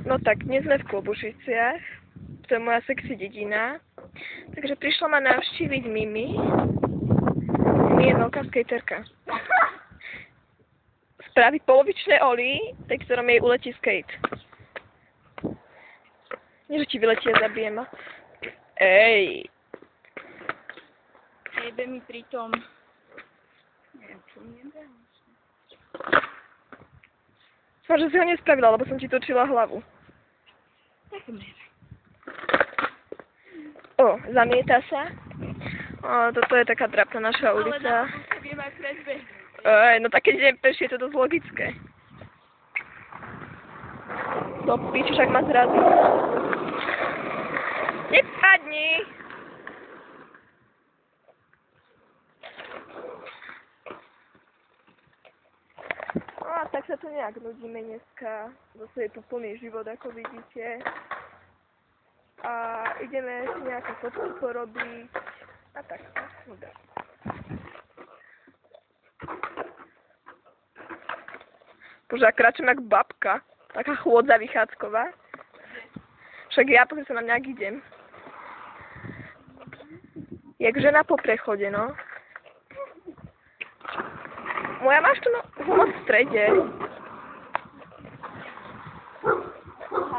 No tak, dnes sme v Klobušiciach, to je moja sexy dedina, takže prišla ma navštíviť Mimi. Mimi je veľká skaterka. Spraví polovičné olí, pri ktorom jej uletí skate. Nie, že ti vyletí a zabije ma. Ej! Jebe mi pritom. Neviem, čo mi jebe. Som, že si ho nespravila, lebo som ti točila hlavu. Takmer. O, zamieta sa. O, toto je taká trapná naša ulica. Ale na to viem aj predbehnúť. Ej, no tak keď idem peši, je to dosť logické. Do piči, však ma zrazí. Nepadni! No a tak sa tu nejak nudíme dneska. Zase je tu plný život, ako vidíte. A ideme si nejaké fotky porobiť. A tak, no dá. Bože, ja kráčam jak babka. Taká chôdza vychádzková. Však ja potom sa na nejak idem. Jak žena po prechode, no. Moja máš tu moc v strede.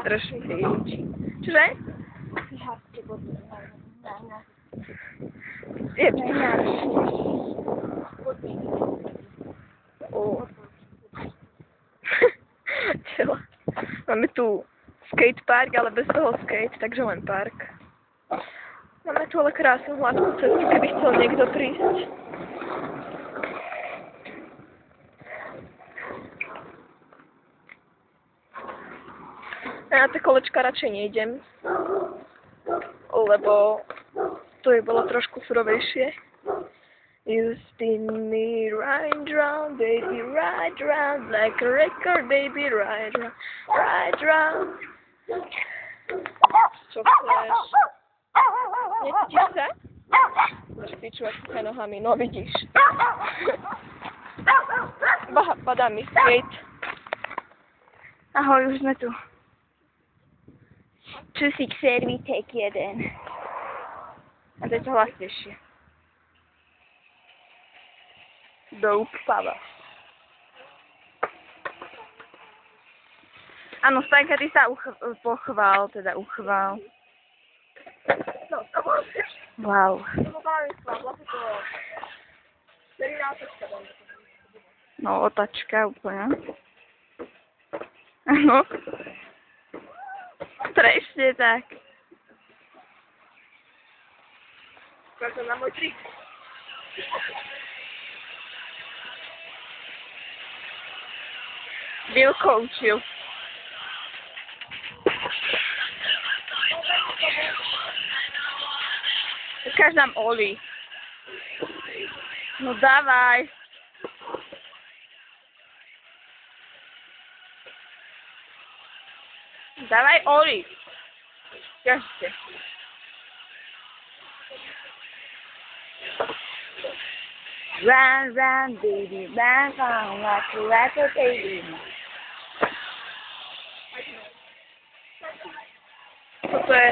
Strašný hejči. Čože? Je Čela. Máme tu skatepark, ale bez toho skate, takže len park. Máme tu ale krásnu hladkú cestu, keby chcel niekto prísť. Ja na tie kolečka radšej nejdem, lebo to by bolo trošku surovejšie. You spin me right round, baby, right round, like a record, baby, right round, right round. Čo chceš? Necítiš sa? Máš piču, ak sa nohami, no vidíš. Baha, padá mi skate. Ahoj, už sme tu. Čusík servítek jeden. A to je to hlasnejšie. Dope Pava. Áno, Stajka, ty sa uchvál. No, to bolo tiež. Wow. To bolo vlastne to 14. No, otačka úplne. Áno. Presne tak. Ukážem na môj trik. Bill coach you. Ukáž nám Oli. No dávaj. Dávaj Oli. Ukážte. Run, run, baby, run, run, like a baby. Toto je